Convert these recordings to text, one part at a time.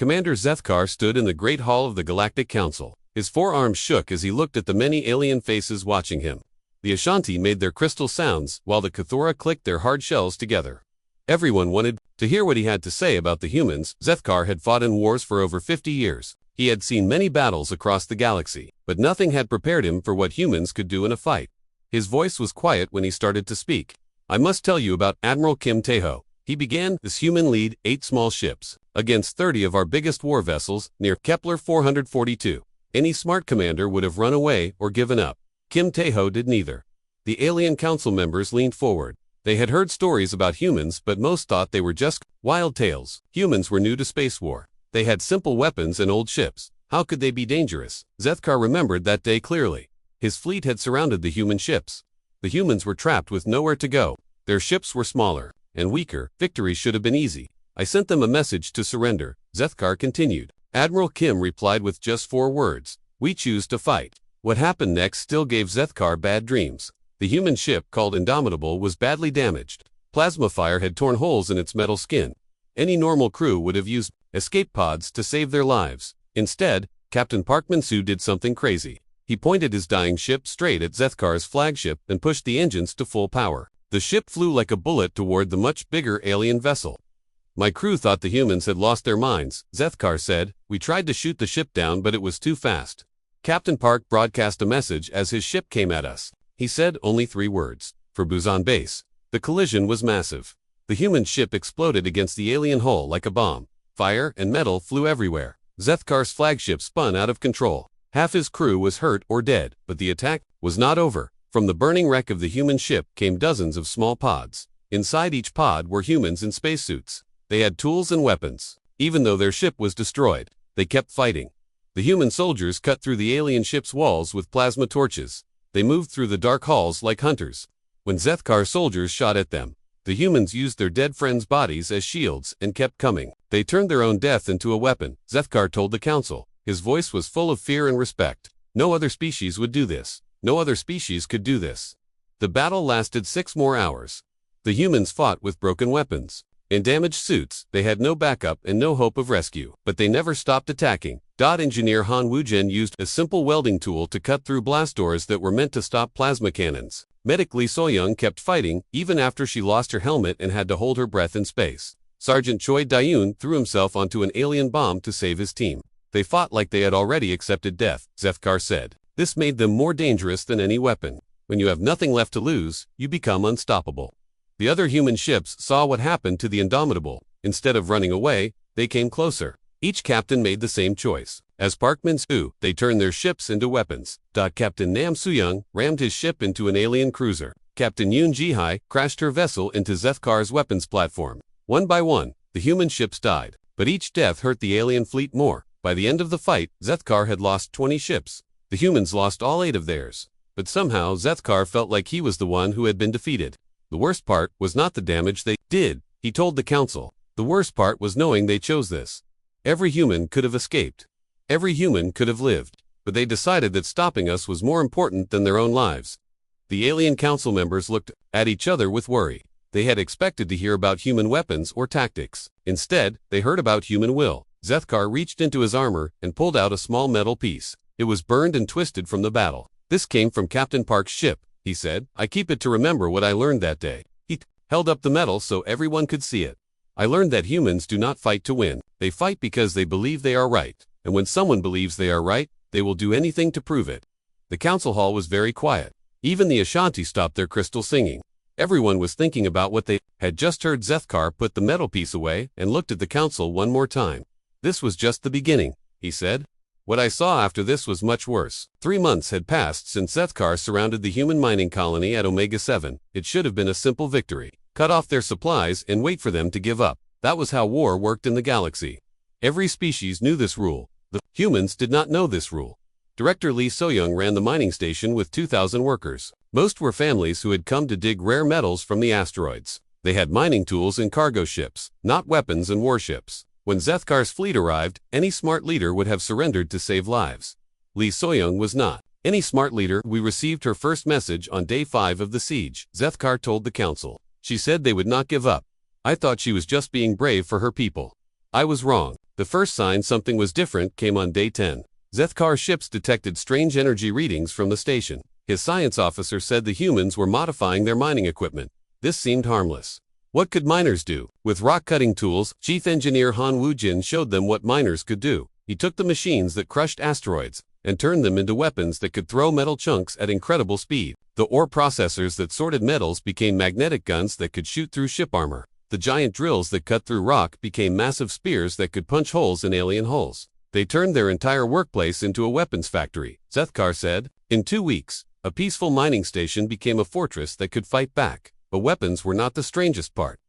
Commander Zethkar stood in the Great Hall of the Galactic Council. His forearms shook as he looked at the many alien faces watching him. The Ashanti made their crystal sounds, while the Cathora clicked their hard shells together. Everyone wanted to hear what he had to say about the humans. Zethkar had fought in wars for over 50 years. He had seen many battles across the galaxy, but nothing had prepared him for what humans could do in a fight. His voice was quiet when he started to speak. I must tell you about Admiral Kim Tae-ho. He began. This human lead 8 small ships against 30 of our biggest war vessels near Kepler 442. Any smart commander would have run away or given up. Kim Tae-ho did neither. The alien council members leaned forward. They had heard stories about humans, but most thought they were just wild tales. Humans were new to space war. They had simple weapons and old ships. How could they be dangerous? Zethkar remembered that day clearly. His fleet had surrounded the human ships. The humans were trapped with nowhere to go. Their ships were smaller and weaker. Victory should have been easy. I sent them a message to surrender, Zethkar continued. Admiral Kim replied with just 4 words. We choose to fight. What happened next still gave Zethkar bad dreams. The human ship, called Indomitable, was badly damaged. Plasma fire had torn holes in its metal skin. Any normal crew would have used escape pods to save their lives. Instead, Captain Park Min-soo did something crazy. He pointed his dying ship straight at Zethkar's flagship and pushed the engines to full power. The ship flew like a bullet toward the much bigger alien vessel. My crew thought the humans had lost their minds, Zethkar said. We tried to shoot the ship down, but it was too fast. Captain Park broadcast a message as his ship came at us. He said only 3 words. For Busan base. The collision was massive. The human ship exploded against the alien hull like a bomb. Fire and metal flew everywhere. Zethkar's flagship spun out of control. Half his crew was hurt or dead, but the attack was not over. From the burning wreck of the human ship came dozens of small pods. Inside each pod were humans in spacesuits. They had tools and weapons. Even though their ship was destroyed, they kept fighting. The human soldiers cut through the alien ship's walls with plasma torches. They moved through the dark halls like hunters. When Zethkar's soldiers shot at them, the humans used their dead friends' bodies as shields and kept coming. They turned their own death into a weapon, Zethkar told the council. His voice was full of fear and respect. No other species would do this. No other species could do this. The battle lasted 6 more hours. The humans fought with broken weapons. In damaged suits, they had no backup and no hope of rescue, but they never stopped attacking. Engineer Han Woo-jin used a simple welding tool to cut through blast doors that were meant to stop plasma cannons. Medic Lee So-young kept fighting, even after she lost her helmet and had to hold her breath in space. Sergeant Choi Daeun threw himself onto an alien bomb to save his team. They fought like they had already accepted death, Zethkar said. This made them more dangerous than any weapon. When you have nothing left to lose, you become unstoppable. The other human ships saw what happened to the Indomitable. Instead of running away, they came closer. Each captain made the same choice. As Park Min-soo, they turned their ships into weapons. Captain Nam Soo-young rammed his ship into an alien cruiser. Captain Yoon Ji-hai crashed her vessel into Zethkar's weapons platform. One by one, the human ships died. But each death hurt the alien fleet more. By the end of the fight, Zethkar had lost 20 ships. The humans lost all 8 of theirs. But somehow Zethkar felt like he was the one who had been defeated. The worst part was not the damage they did, he told the council. The worst part was knowing they chose this. Every human could have escaped. Every human could have lived. But they decided that stopping us was more important than their own lives. The alien council members looked at each other with worry. They had expected to hear about human weapons or tactics. Instead, they heard about human will. Zethkar reached into his armor and pulled out a small metal piece. It was burned and twisted from the battle. This came from Captain Park's ship, he said. I keep it to remember what I learned that day. He held up the metal so everyone could see it. I learned that humans do not fight to win. They fight because they believe they are right. And when someone believes they are right, they will do anything to prove it. The council hall was very quiet. Even the Ashanti stopped their crystal singing. Everyone was thinking about what they had just heard. Zethkar put the metal piece away and looked at the council one more time. This was just the beginning, he said. What I saw after this was much worse. 3 months had passed since Zethkar surrounded the human mining colony at Omega 7. It should have been a simple victory. Cut off their supplies and wait for them to give up. That was how war worked in the galaxy. Every species knew this rule. The humans did not know this rule. Director Lee So-young ran the mining station with 2,000 workers. Most were families who had come to dig rare metals from the asteroids. They had mining tools and cargo ships, not weapons and warships. When Zethkar's fleet arrived, any smart leader would have surrendered to save lives. Lee So-young was not any smart leader. We received her first message on day 5 of the siege, Zethkar told the council. She said they would not give up. I thought she was just being brave for her people. I was wrong. The first sign something was different came on day 10. Zethkar's ships detected strange energy readings from the station. His science officer said the humans were modifying their mining equipment. This seemed harmless. What could miners do? With rock-cutting tools, Chief Engineer Han Woo-jin showed them what miners could do. He took the machines that crushed asteroids and turned them into weapons that could throw metal chunks at incredible speed. The ore processors that sorted metals became magnetic guns that could shoot through ship armor. The giant drills that cut through rock became massive spears that could punch holes in alien hulls. They turned their entire workplace into a weapons factory, Zethkar said. In 2 weeks, a peaceful mining station became a fortress that could fight back. But weapons were not the strangest part.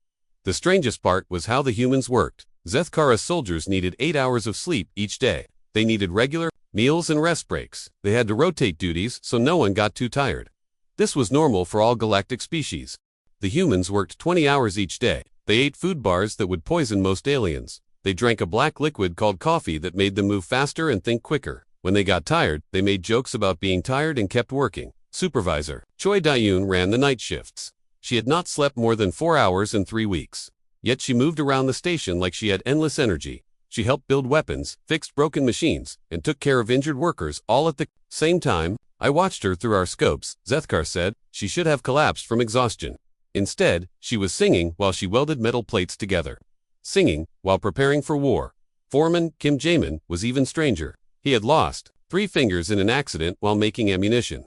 The strangest part was how the humans worked. Zethkar's soldiers needed 8 hours of sleep each day. They needed regular meals and rest breaks. They had to rotate duties so no one got too tired. This was normal for all galactic species. The humans worked 20 hours each day. They ate food bars that would poison most aliens. They drank a black liquid called coffee that made them move faster and think quicker. When they got tired, they made jokes about being tired and kept working. Supervisor Choi Dae-yoon ran the night shifts. She had not slept more than 4 hours in 3 weeks. Yet she moved around the station like she had endless energy. She helped build weapons, fixed broken machines, and took care of injured workers all at the same time. I watched her through our scopes, Zethkar said. She should have collapsed from exhaustion. Instead, she was singing while she welded metal plates together. Singing while preparing for war. Foreman Kim Jae-min was even stranger. He had lost 3 fingers in an accident while making ammunition.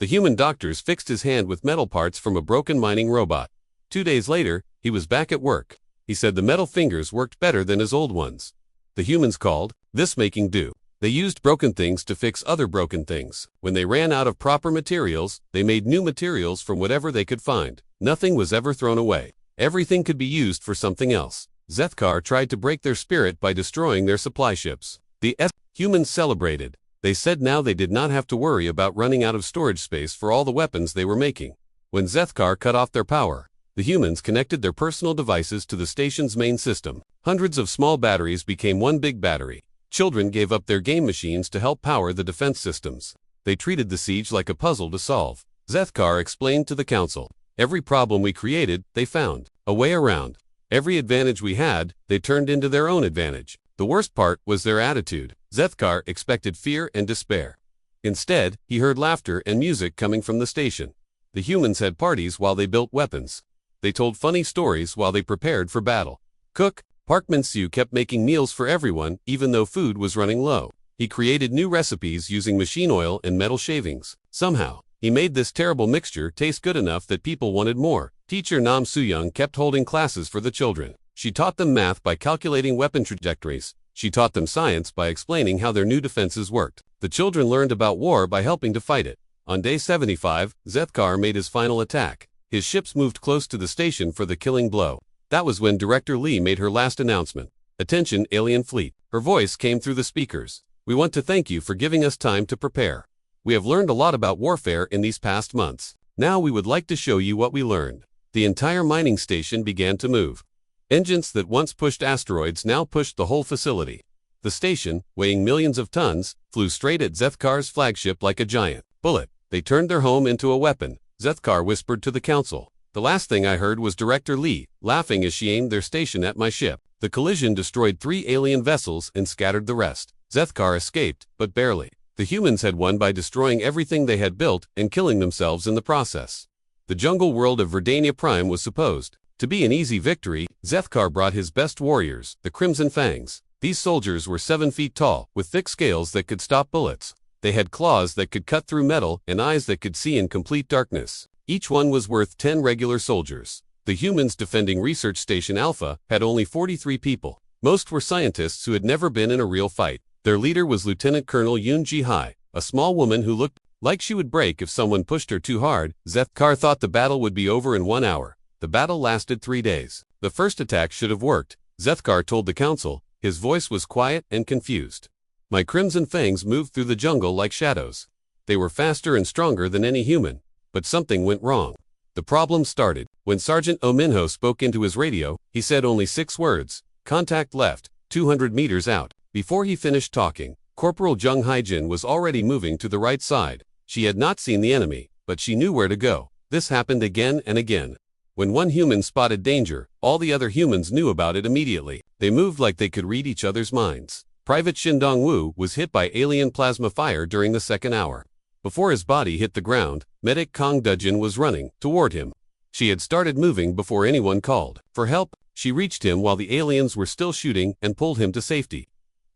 The human doctors fixed his hand with metal parts from a broken mining robot. 2 days later, he was back at work. He said the metal fingers worked better than his old ones. The humans called this making do. They used broken things to fix other broken things. When they ran out of proper materials, they made new materials from whatever they could find. Nothing was ever thrown away. Everything could be used for something else. Zethkar tried to break their spirit by destroying their supply ships. The humans celebrated. They said now they did not have to worry about running out of storage space for all the weapons they were making. When Zethkar cut off their power, the humans connected their personal devices to the station's main system. Hundreds of small batteries became one big battery. Children gave up their game machines to help power the defense systems. They treated the siege like a puzzle to solve. Zethkar explained to the council. Every problem we created, they found a way around. Every advantage we had, they turned into their own advantage. The worst part was their attitude. Zethkar expected fear and despair. Instead, he heard laughter and music coming from the station. The humans had parties while they built weapons. They told funny stories while they prepared for battle. Cook Park Min-soo kept making meals for everyone even though food was running low. He created new recipes using machine oil and metal shavings. Somehow, he made this terrible mixture taste good enough that people wanted more. Teacher Nam Soo-young kept holding classes for the children. She taught them math by calculating weapon trajectories. She taught them science by explaining how their new defenses worked. The children learned about war by helping to fight it. On day 75, Zethkar made his final attack. His ships moved close to the station for the killing blow. That was when Director Lee made her last announcement. Attention, alien fleet. Her voice came through the speakers. We want to thank you for giving us time to prepare. We have learned a lot about warfare in these past months. Now we would like to show you what we learned. The entire mining station began to move. Engines that once pushed asteroids now pushed the whole facility. The station, weighing millions of tons, flew straight at Zethkar's flagship like a giant bullet. They turned their home into a weapon, Zethkar whispered to the council. The last thing I heard was Director Lee, laughing as she aimed their station at my ship. The collision destroyed 3 alien vessels and scattered the rest. Zethkar escaped, but barely. The humans had won by destroying everything they had built and killing themselves in the process. The jungle world of Verdania Prime was supposed to be an easy victory. Zethkar brought his best warriors, the Crimson Fangs. These soldiers were 7 feet tall, with thick scales that could stop bullets. They had claws that could cut through metal and eyes that could see in complete darkness. Each one was worth 10 regular soldiers. The humans defending Research Station Alpha had only 43 people. Most were scientists who had never been in a real fight. Their leader was Lieutenant Colonel Yoon Ji-hai, a small woman who looked like she would break if someone pushed her too hard. Zethkar thought the battle would be over in 1 hour. The battle lasted 3 days. The first attack should have worked, Zethkar told the council. His voice was quiet and confused. My Crimson Fangs moved through the jungle like shadows. They were faster and stronger than any human. But something went wrong. The problem started when Sergeant Oh Min-ho spoke into his radio. He said only 6 words. Contact left, 200 meters out. Before he finished talking, Corporal Jung Hae-jin was already moving to the right side. She had not seen the enemy, but she knew where to go. This happened again and again. When one human spotted danger, all the other humans knew about it immediately. They They moved like they could read each other's minds. Private Shin Dong-woo was hit by alien plasma fire during the second hour. Before his body hit the ground, Medic Kong Dujin was running toward him. She had started moving before anyone called for help. She reached him while the aliens were still shooting and pulled him to safety.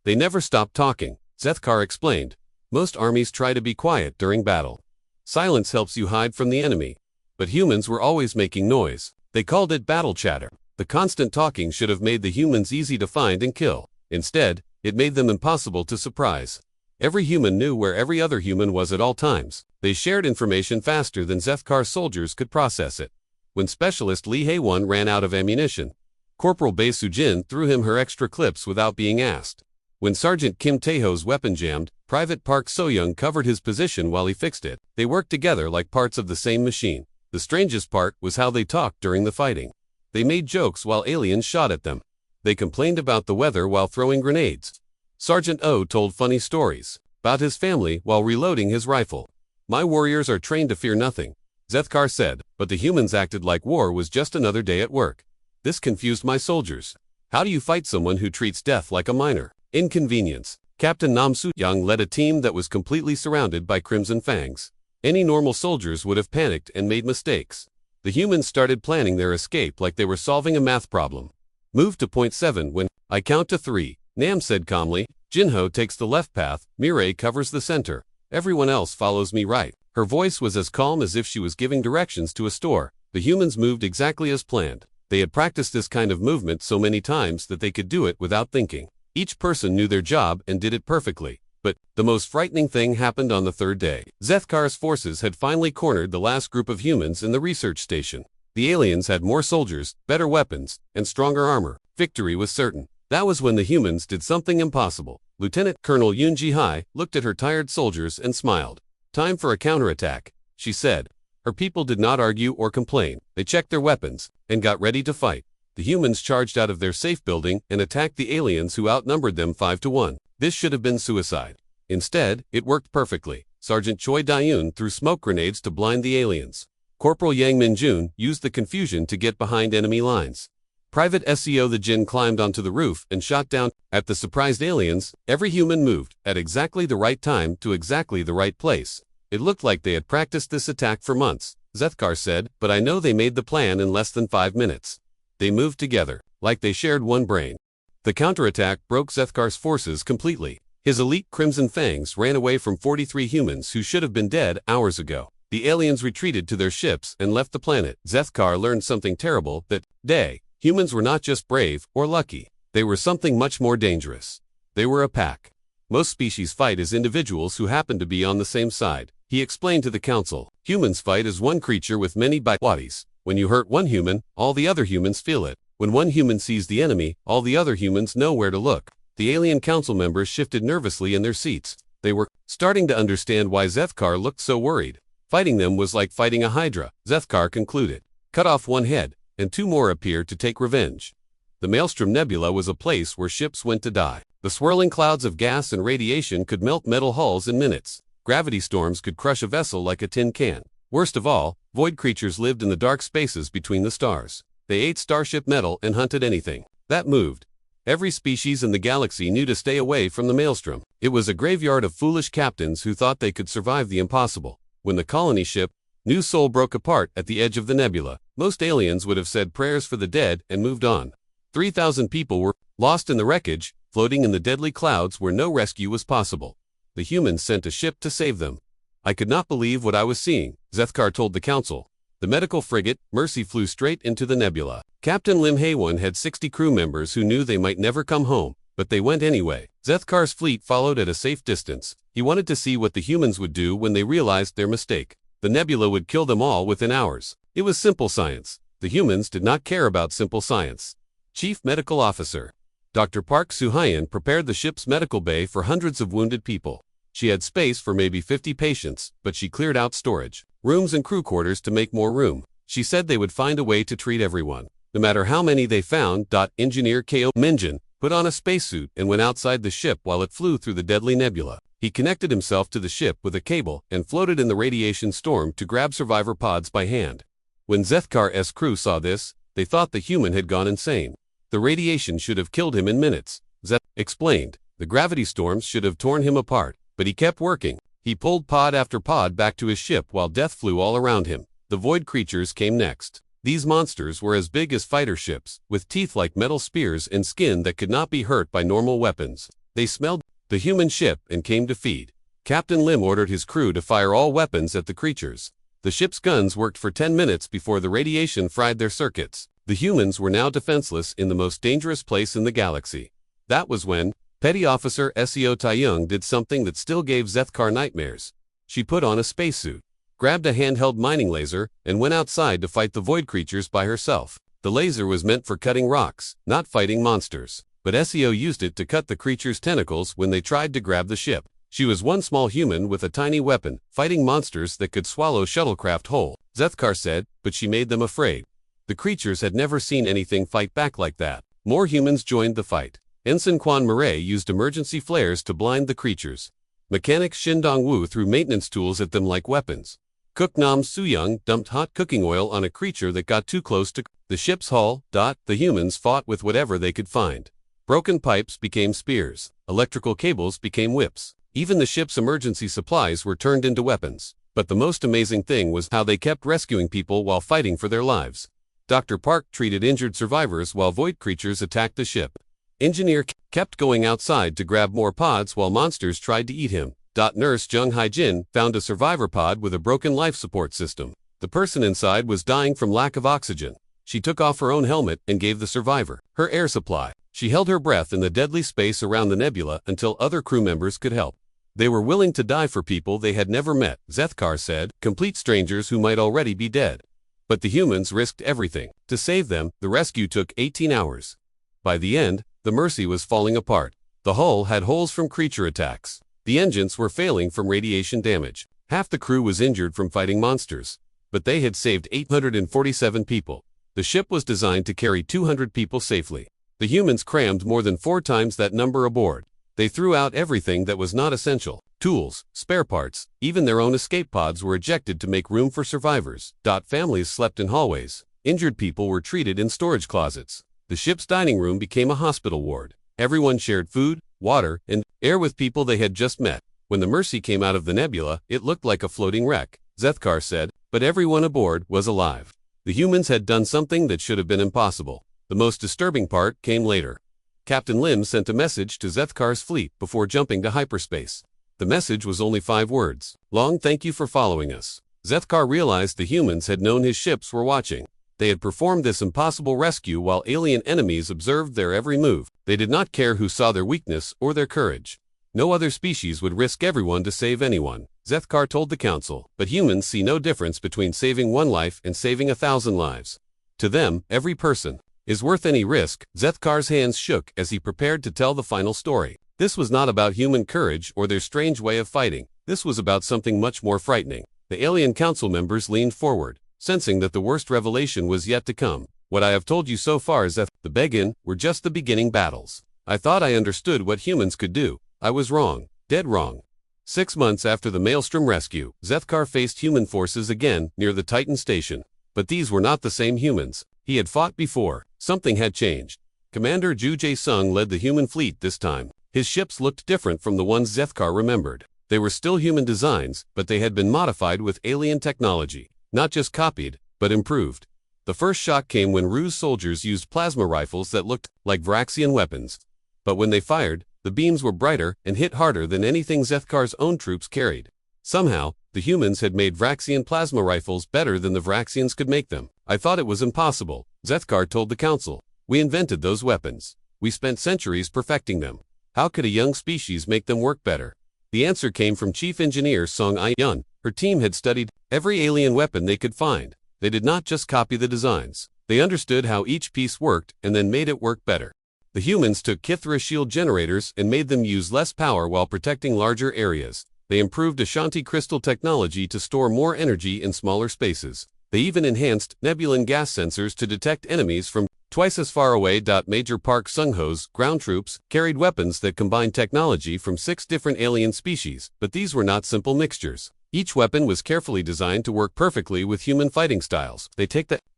They never stopped talking, Zethkar explained. Most armies try to be quiet during battle. Silence helps you hide from the enemy. But humans were always making noise. They called it battle chatter. The constant talking should have made the humans easy to find and kill. Instead, it made them impossible to surprise. Every human knew where every other human was at all times. They shared information faster than Zethkar's soldiers could process it. When Specialist Lee Hae-won ran out of ammunition, Corporal Bae Soo-jin threw him her extra clips without being asked. When Sergeant Kim Taeho's weapon jammed, Private Park So-young covered his position while he fixed it. They worked together like parts of the same machine. The strangest part was how they talked during the fighting. They made jokes while aliens shot at them. They complained about the weather while throwing grenades. Sergeant Oh told funny stories about his family while reloading his rifle. My warriors are trained to fear nothing, Zethkar said, but the humans acted like war was just another day at work. This confused my soldiers. How do you fight someone who treats death like a minor inconvenience? Captain Nam Soo-young led a team that was completely surrounded by Crimson Fangs. Any normal soldiers would have panicked and made mistakes. The humans started planning their escape like they were solving a math problem. Move to point 7 when I count to 3, Nam said calmly. Jinho takes the left path, Mireille covers the center. Everyone else follows me right. Her voice was as calm as if she was giving directions to a store. The humans moved exactly as planned. They had practiced this kind of movement so many times that they could do it without thinking. Each person knew their job and did it perfectly. But the most frightening thing happened on the third day. Zethkar's forces had finally cornered the last group of humans in the research station. The aliens had more soldiers, better weapons, and stronger armor. Victory was certain. That was when the humans did something impossible. Lieutenant Colonel Yoon Ji-hai looked at her tired soldiers and smiled. Time for a counterattack, she said. Her people did not argue or complain. They checked their weapons and got ready to fight. The humans charged out of their safe building and attacked the aliens who outnumbered them 5-1. This should have been suicide. Instead, it worked perfectly. Sergeant Choi Dae-yoon threw smoke grenades to blind the aliens. Corporal Yang Min-jun used the confusion to get behind enemy lines. Private SEO the Jin climbed onto the roof and shot down at the surprised aliens. Every human moved at exactly the right time to exactly the right place. It looked like they had practiced this attack for months, Zethkar said, but I know they made the plan in less than 5 minutes. They moved together, like they shared one brain. The counterattack broke Zethkar's forces completely. His elite Crimson Fangs ran away from 43 humans who should have been dead hours ago. The aliens retreated to their ships and left the planet. Zethkar learned something terrible that day. Humans were not just brave or lucky. They were something much more dangerous. They were a pack. Most species fight as individuals who happen to be on the same side. He explained to the council. Humans fight as one creature with many bodies. When you hurt one human, all the other humans feel it. When one human sees the enemy, all the other humans know where to look. The alien council members shifted nervously in their seats. They were starting to understand why Zethkar looked so worried. Fighting them was like fighting a hydra, Zethkar concluded. Cut off one head, and 2 more appeared to take revenge. The Maelstrom Nebula was a place where ships went to die. The swirling clouds of gas and radiation could melt metal hulls in minutes. Gravity storms could crush a vessel like a tin can. Worst of all, void creatures lived in the dark spaces between the stars. They ate starship metal and hunted anything that moved. Every species in the galaxy knew to stay away from the Maelstrom. It was a graveyard of foolish captains who thought they could survive the impossible. When the colony ship, New Soul, broke apart at the edge of the nebula, most aliens would have said prayers for the dead and moved on. 3,000 people were lost in the wreckage, floating in the deadly clouds where no rescue was possible. The humans sent a ship to save them. I could not believe what I was seeing, Zethkar told the council. The medical frigate, Mercy, flew straight into the nebula. Captain Lim Hae-won had 60 crew members who knew they might never come home, but they went anyway. Zethkar's fleet followed at a safe distance. He wanted to see what the humans would do when they realized their mistake. The nebula would kill them all within hours. It was simple science. The humans did not care about simple science. Chief Medical Officer Dr. Park Soo-hyun prepared the ship's medical bay for hundreds of wounded people. She had space for maybe 50 patients, but she cleared out storage rooms and crew quarters to make more room. She said they would find a way to treat everyone, no matter how many they found. Engineer Ko Minjin put on a spacesuit and went outside the ship while it flew through the deadly nebula. He connected himself to the ship with a cable and floated in the radiation storm to grab survivor pods by hand. When Zethkar's crew saw this, they thought the human had gone insane. The radiation should have killed him in minutes. Zeth explained. The gravity storms should have torn him apart, but he kept working. He pulled pod after pod back to his ship while death flew all around him. The void creatures came next. These monsters were as big as fighter ships, with teeth like metal spears and skin that could not be hurt by normal weapons. They smelled the human ship and came to feed. Captain Lim ordered his crew to fire all weapons at the creatures. The ship's guns worked for 10 minutes before the radiation fried their circuits. The humans were now defenseless in the most dangerous place in the galaxy. That was when Petty Officer Seo Taeyong did something that still gave Zethkar nightmares. She put on a spacesuit, grabbed a handheld mining laser, and went outside to fight the void creatures by herself. The laser was meant for cutting rocks, not fighting monsters. But Seo used it to cut the creatures' tentacles when they tried to grab the ship. She was one small human with a tiny weapon, fighting monsters that could swallow shuttlecraft whole, Zethkar said, but she made them afraid. The creatures had never seen anything fight back like that. More humans joined the fight. Ensign Quan Murray used emergency flares to blind the creatures. Mechanic Shin Dong-woo threw maintenance tools at them like weapons. Cook Nam Soo-young dumped hot cooking oil on a creature that got too close to the ship's hull. The humans fought with whatever they could find. Broken pipes became spears. Electrical cables became whips. Even the ship's emergency supplies were turned into weapons. But the most amazing thing was how they kept rescuing people while fighting for their lives. Dr. Park treated injured survivors while void creatures attacked the ship. Engineer kept going outside to grab more pods while monsters tried to eat him. Nurse Jung Hae-jin found a survivor pod with a broken life support system. The person inside was dying from lack of oxygen. She took off her own helmet and gave the survivor her air supply. She held her breath in the deadly space around the nebula until other crew members could help. They were willing to die for people they had never met, Zethkar said, complete strangers who might already be dead. But the humans risked everything. To save them, the rescue took 18 hours. By the end, the Mercy was falling apart. The hull had holes from creature attacks. The engines were failing from radiation damage. Half the crew was injured from fighting monsters. But they had saved 847 people. The ship was designed to carry 200 people safely. The humans crammed more than 4 times that number aboard. They threw out everything that was not essential. Tools, spare parts, even their own escape pods were ejected to make room for survivors. Families slept in hallways. Injured people were treated in storage closets. The ship's dining room became a hospital ward. Everyone shared food, water, and air with people they had just met. When the Mercy came out of the nebula, it looked like a floating wreck, Zethkar said, but everyone aboard was alive. The humans had done something that should have been impossible. The most disturbing part came later. Captain Lim sent a message to Zethkar's fleet before jumping to hyperspace. The message was only 5 words. Long thank you for following us. Zethkar realized the humans had known his ships were watching. They had performed this impossible rescue while alien enemies observed their every move. They did not care who saw their weakness or their courage. No other species would risk everyone to save anyone, Zethkar told the council, but humans see no difference between saving 1 life and saving 1,000 lives. To them, every person is worth any risk. Zethkar's hands shook as he prepared to tell the final story. This was not about human courage or their strange way of fighting. This was about something much more frightening. The alien council members leaned forward, sensing that the worst revelation was yet to come. What I have told you so far is that the Begin were just the beginning battles. I thought I understood what humans could do. I was wrong, dead wrong. 6 months after the Maelstrom rescue, Zethkar faced human forces again near the Titan station. But these were not the same humans he had fought before. Something had changed. Commander Ju Jae-sung led the human fleet this time. His ships looked different from the ones Zethkar remembered. They were still human designs, but they had been modified with alien technology. Not just copied, but improved. The first shock came when Ru's soldiers used plasma rifles that looked like Vraxian weapons. But when they fired, the beams were brighter and hit harder than anything Zethkar's own troops carried. Somehow, the humans had made Vraxian plasma rifles better than the Vraxians could make them. I thought it was impossible, Zethkar told the council. We invented those weapons. We spent centuries perfecting them. How could a young species make them work better? The answer came from Chief Engineer Song I-yun. Her team had studied every alien weapon they could find. They did not just copy the designs. They understood how each piece worked and then made it work better. The humans took Kithra shield generators and made them use less power while protecting larger areas. They improved Ashanti crystal technology to store more energy in smaller spaces. They even enhanced nebulan gas sensors to detect enemies from twice as far away. Major Park Sung-ho's ground troops carried weapons that combined technology from 6 different alien species, but these were not simple mixtures. Each weapon was carefully designed to work perfectly with human fighting styles. They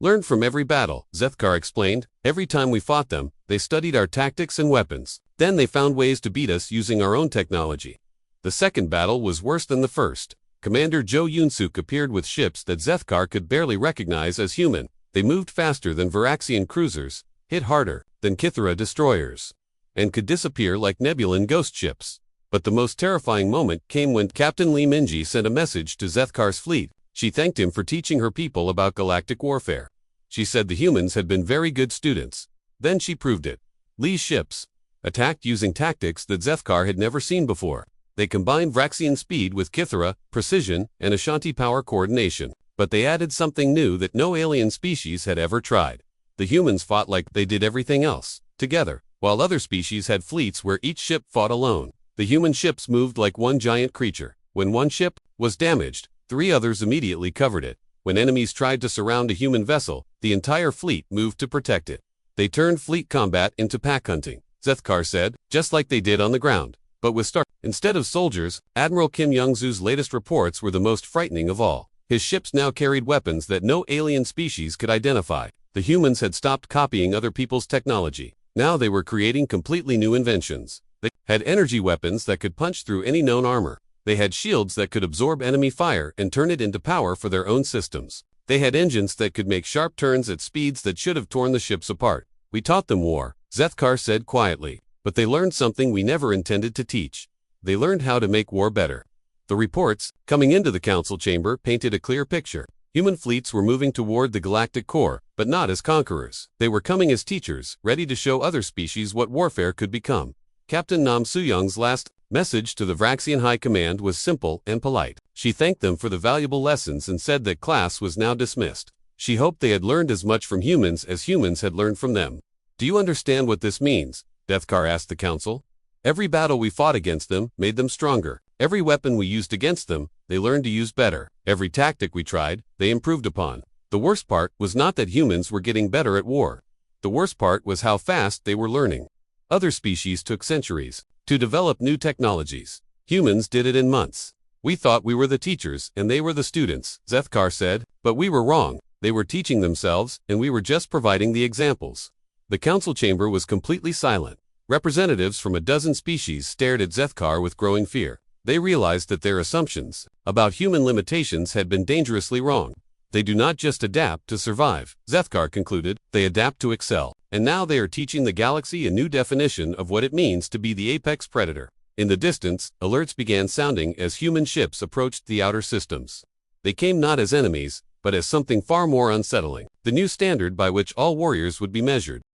learned from every battle, Zethkar explained. Every time we fought them, They studied our tactics and weapons. Then they found ways to beat us using our own technology. The second battle was worse than the first. Commander Jo Yoon-suk appeared with ships that Zethkar could barely recognize as human. They moved faster than Varaxian cruisers, hit harder than Kythera destroyers, and could disappear like Nebulan ghost ships. But the most terrifying moment came when Captain Lee Minji sent a message to Zethkar's fleet. She thanked him for teaching her people about galactic warfare. She said the humans had been very good students. Then she proved it. Lee's ships attacked using tactics that Zethkar had never seen before. They combined Vraxian speed with Kythera, precision, and Ashanti power coordination. But they added something new that no alien species had ever tried. The humans fought like they did everything else, together, while other species had fleets where each ship fought alone. The human ships moved like one giant creature. When one ship was damaged, 3 others immediately covered it. When enemies tried to surround a human vessel, the entire fleet moved to protect it. They turned fleet combat into pack hunting, Zethkar said, just like they did on the ground. But with instead of soldiers, Admiral Kim Young-soo's latest reports were the most frightening of all. His ships now carried weapons that no alien species could identify. The humans had stopped copying other people's technology. Now they were creating completely new inventions. They had energy weapons that could punch through any known armor. They had shields that could absorb enemy fire and turn it into power for their own systems. They had engines that could make sharp turns at speeds that should have torn the ships apart. We taught them war, Zethkar said quietly. But they learned something we never intended to teach. They learned how to make war better. The reports, coming into the council chamber, painted a clear picture. Human fleets were moving toward the galactic core, but not as conquerors. They were coming as teachers, ready to show other species what warfare could become. Captain Nam Soo-young's last message to the Vraxian High Command was simple and polite. She thanked them for the valuable lessons and said that class was now dismissed. She hoped they had learned as much from humans as humans had learned from them. Do you understand what this means? Zethkar asked the council. Every battle we fought against them made them stronger. Every weapon we used against them, they learned to use better. Every tactic we tried, they improved upon. The worst part was not that humans were getting better at war. The worst part was how fast they were learning. Other species took centuries to develop new technologies. Humans did it in months. We thought we were the teachers and they were the students, Zethkar said, but we were wrong. They were teaching themselves and we were just providing the examples. The council chamber was completely silent. Representatives from a dozen species stared at Zethkar with growing fear. They realized that their assumptions about human limitations had been dangerously wrong. They do not just adapt to survive, Zethkar concluded, they adapt to excel. And now they are teaching the galaxy a new definition of what it means to be the apex predator. In the distance, alerts began sounding as human ships approached the outer systems. They came not as enemies, but as something far more unsettling. The new standard by which all warriors would be measured.